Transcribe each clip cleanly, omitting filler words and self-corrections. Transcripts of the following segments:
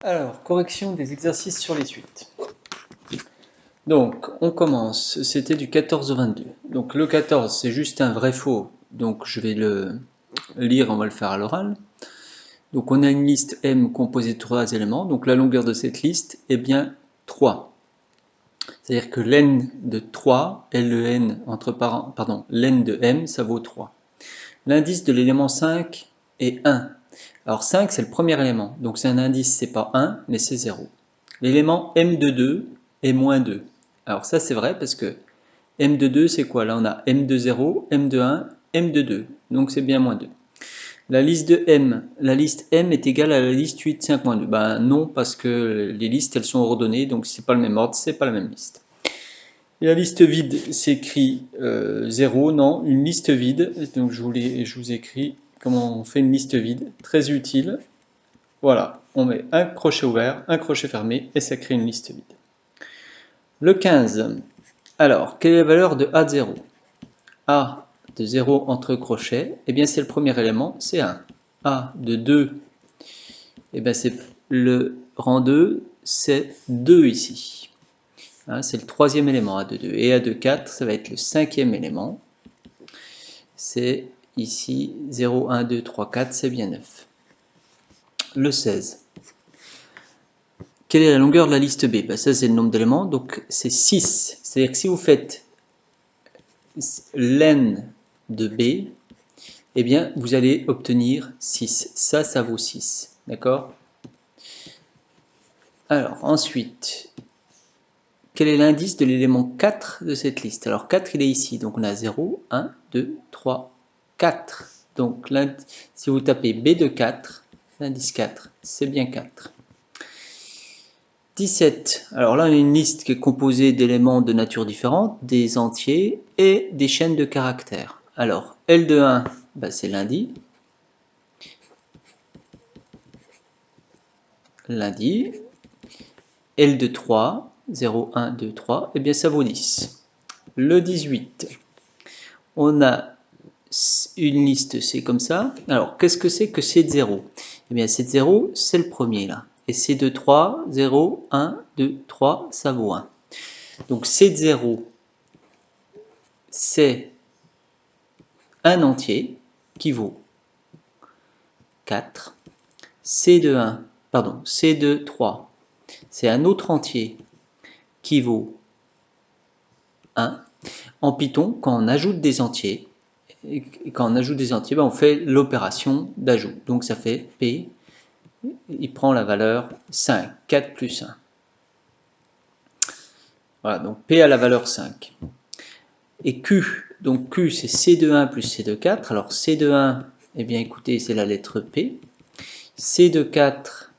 Alors, correction des exercices sur les suites. Donc, on commence, c'était du 14 au 22. Donc, le 14, c'est juste un vrai-faux, donc je vais le lire, on va le faire à l'oral. Donc, on a une liste M composée de 3 éléments, donc la longueur de cette liste est bien 3. C'est-à-dire que l'N de 3, L-E-N, l'N de M, ça vaut 3. L'indice de l'élément 5 est 1. Alors 5, c'est le premier élément, donc c'est un indice, c'est pas 1, mais c'est 0. L'élément M de 2 est moins 2. Alors ça c'est vrai parce que M de 2 c'est quoi? Là on a M de 0, M de 1, M de 2, donc c'est bien moins 2. La liste M est égale à la liste 8, 5, moins 2. Ben non, parce que les listes elles sont ordonnées, donc c'est pas le même ordre, c'est pas la même liste. Et la liste vide s'écrit 0, non, une liste vide, donc je vous écris comment on fait une liste vide, très utile. Voilà, on met un crochet ouvert, un crochet fermé, et ça crée une liste vide. Le 15, alors, quelle est la valeur de A de 0? A de 0 entre crochets, eh bien c'est le premier élément, c'est 1. A de 2, eh bien c'est le rang 2, c'est 2 ici. Hein, c'est le troisième élément, A de 2. Et A de 4, ça va être le cinquième élément. C'est ici 0, 1, 2, 3, 4, c'est bien 9. Le 16. Quelle est la longueur de la liste B? Ben, ça, c'est le nombre d'éléments, donc c'est 6. C'est-à-dire que si vous faites l'N de B, eh bien, vous allez obtenir 6. Ça vaut 6. D'accord? Alors, ensuite, quel est l'indice de l'élément 4 de cette liste? Alors, 4, il est ici. Donc, on a 0, 1, 2, 3, 4. Donc, si vous tapez B de 4, l'indice 4, c'est bien 4. 17. Alors là, on a une liste qui est composée d'éléments de nature différente, des entiers et des chaînes de caractères. Alors, L de 1, ben, c'est lundi. Lundi. L de 3, 0, 1, 2, 3, eh bien ça vaut 10. Le 18, on a une liste, c'est comme ça. Alors, qu'est-ce que c'est que C de 0? Eh bien, C de 0, c'est le premier là. Et C de 3, 0, 1, 2, 3, ça vaut 1. Donc, C de 0, c'est un entier qui vaut 4. C de 1, pardon, C de 3, c'est un autre entier qui vaut 1. En Python, quand on ajoute des entiers, ben, on fait l'opération d'ajout. Donc ça fait P, il prend la valeur 5, 4 plus 1. Voilà, donc P a la valeur 5. Et Q, donc Q c'est C de 1 plus C de 4. Alors C de 1, eh bien écoutez, c'est la lettre P. C de 4,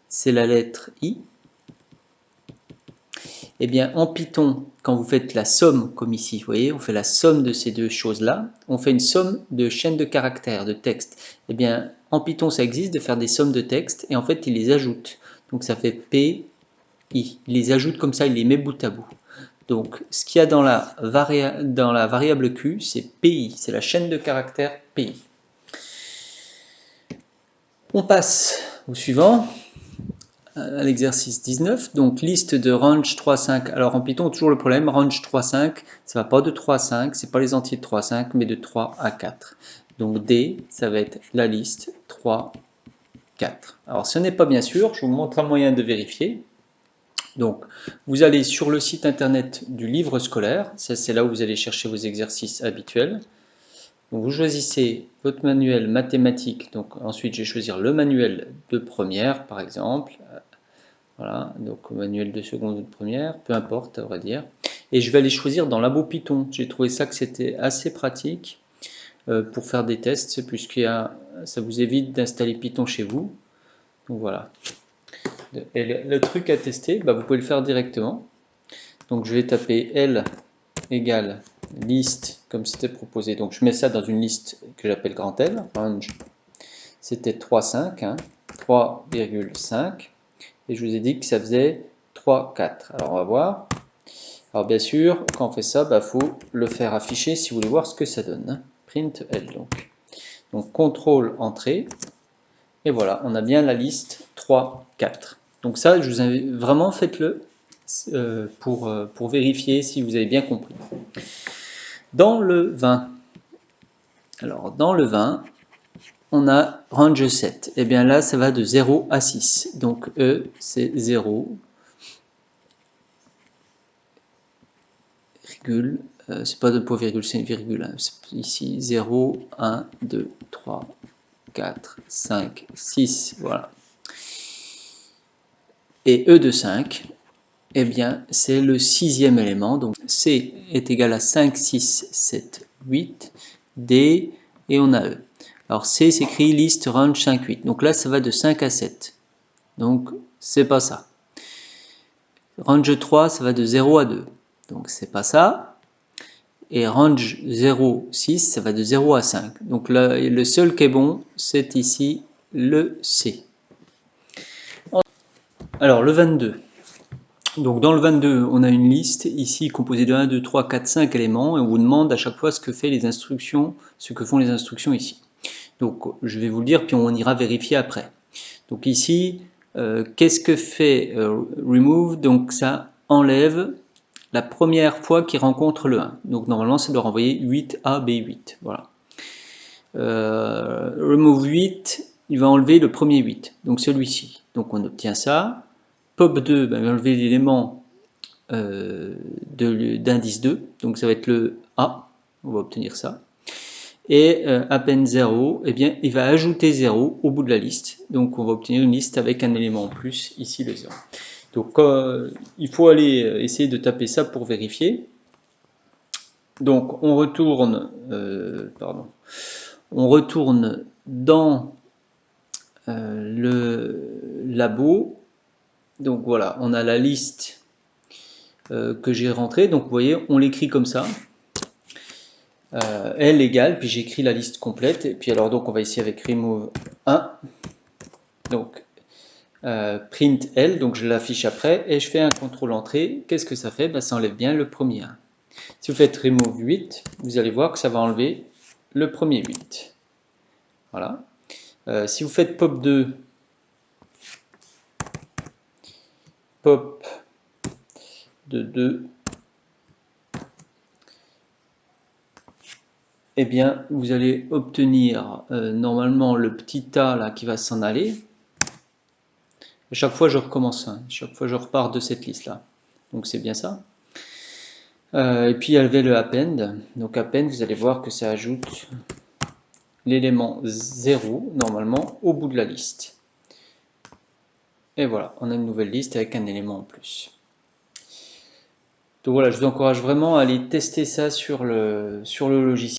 c'est la lettre I. Eh bien, en Python, quand vous faites la somme, comme ici, vous voyez, on fait la somme de ces deux choses-là, on fait une somme de chaînes de caractères, de texte. Eh bien, en Python, ça existe de faire des sommes de texte, et en fait, il les ajoute. Donc, ça fait P, I. Il les ajoute comme ça, il les met bout à bout. Donc, ce qu'il y a dans la variable Q, c'est PI, c'est la chaîne de caractères PI. On passe au suivant. À l'exercice 19, donc liste de range 3, 5. Alors en Python, toujours le problème, range 3, 5, ça va pas de 3 à 5, c'est pas les entiers de 3 à 5, mais de 3 à 4. Donc D, ça va être la liste 3, 4. Alors ce n'est pas bien sûr, je vous montre un moyen de vérifier. Donc vous allez sur le site internet du livre scolaire, c'est là où vous allez chercher vos exercices habituels. Donc vous choisissez votre manuel mathématique, donc ensuite je vais choisir le manuel de première par exemple. Voilà, donc manuel de seconde ou de première, peu importe, à vrai dire. Et je vais aller choisir dans Labo Python. J'ai trouvé ça que c'était assez pratique pour faire des tests, puisque ça vous évite d'installer Python chez vous. Donc voilà. Et le truc à tester, bah, vous pouvez le faire directement. Donc je vais taper L égale liste, comme c'était proposé. Donc je mets ça dans une liste que j'appelle grand L, range. C'était 3,5, hein, 3,5. Et je vous ai dit que ça faisait 3, 4. Alors on va voir. Alors bien sûr, quand on fait ça, il faut le faire afficher si vous voulez voir ce que ça donne. Print L donc. Donc contrôle entrée. Et voilà, on a bien la liste 3, 4. Donc ça, je vous invite vraiment, faites-le pour vérifier si vous avez bien compris. Dans le 20, alors dans le 20, on a range 7. Et bien là, ça va de 0 à 6. Donc E, c'est 0, virgule, c'est pas de point virgule, c'est une virgule. Hein. Ici, 0, 1, 2, 3, 4, 5, 6, voilà. Et E de 5, eh bien, c'est le sixième élément. Donc, C est égal à 5, 6, 7, 8. D, et on a E. Alors, C s'écrit list range 5, 8. Donc là, ça va de 5 à 7. Donc, c'est pas ça. Range 3, ça va de 0 à 2. Donc, c'est pas ça. Et range 0, 6, ça va de 0 à 5. Donc, là, le seul qui est bon, c'est ici le C. Alors, le 22. Donc dans le 22, on a une liste ici composée de 1, 2, 3, 4, 5 éléments et on vous demande à chaque fois ce que font les instructions ici. Donc je vais vous le dire puis on ira vérifier après. Donc ici, qu'est-ce que fait remove? Donc ça enlève la première fois qu'il rencontre le 1. Donc normalement ça doit renvoyer 8A, B8. Voilà. Remove 8, il va enlever le premier 8, donc celui-ci. Donc on obtient ça. Pop 2, ben, il va enlever l'élément d'indice 2, donc ça va être le A, on va obtenir ça. Et append 0, eh bien, il va ajouter 0 au bout de la liste, donc on va obtenir une liste avec un élément en plus, ici le 0. Donc il faut aller essayer de taper ça pour vérifier. Donc on retourne, on retourne dans le labo. Donc voilà, on a la liste que j'ai rentrée. Donc vous voyez, on l'écrit comme ça. L égale, puis j'écris la liste complète. Et puis alors donc on va ici avec remove 1. Donc print L, donc je l'affiche après. Et je fais un contrôle entrée. Qu'est-ce que ça fait? Ben, ça enlève bien le premier 1. Si vous faites remove 8, vous allez voir que ça va enlever le premier 8. Voilà. Si vous faites pop 2, pop de 2, eh bien, vous allez obtenir normalement le petit A là qui va s'en aller. À chaque fois, je recommence. Hein. Chaque fois, je repars de cette liste-là. Donc, c'est bien ça. Et puis, il y avait le append. Donc, append, vous allez voir que ça ajoute l'élément 0, normalement, au bout de la liste. Et voilà, on a une nouvelle liste avec un élément en plus. Donc voilà, je vous encourage vraiment à aller tester ça sur le logiciel.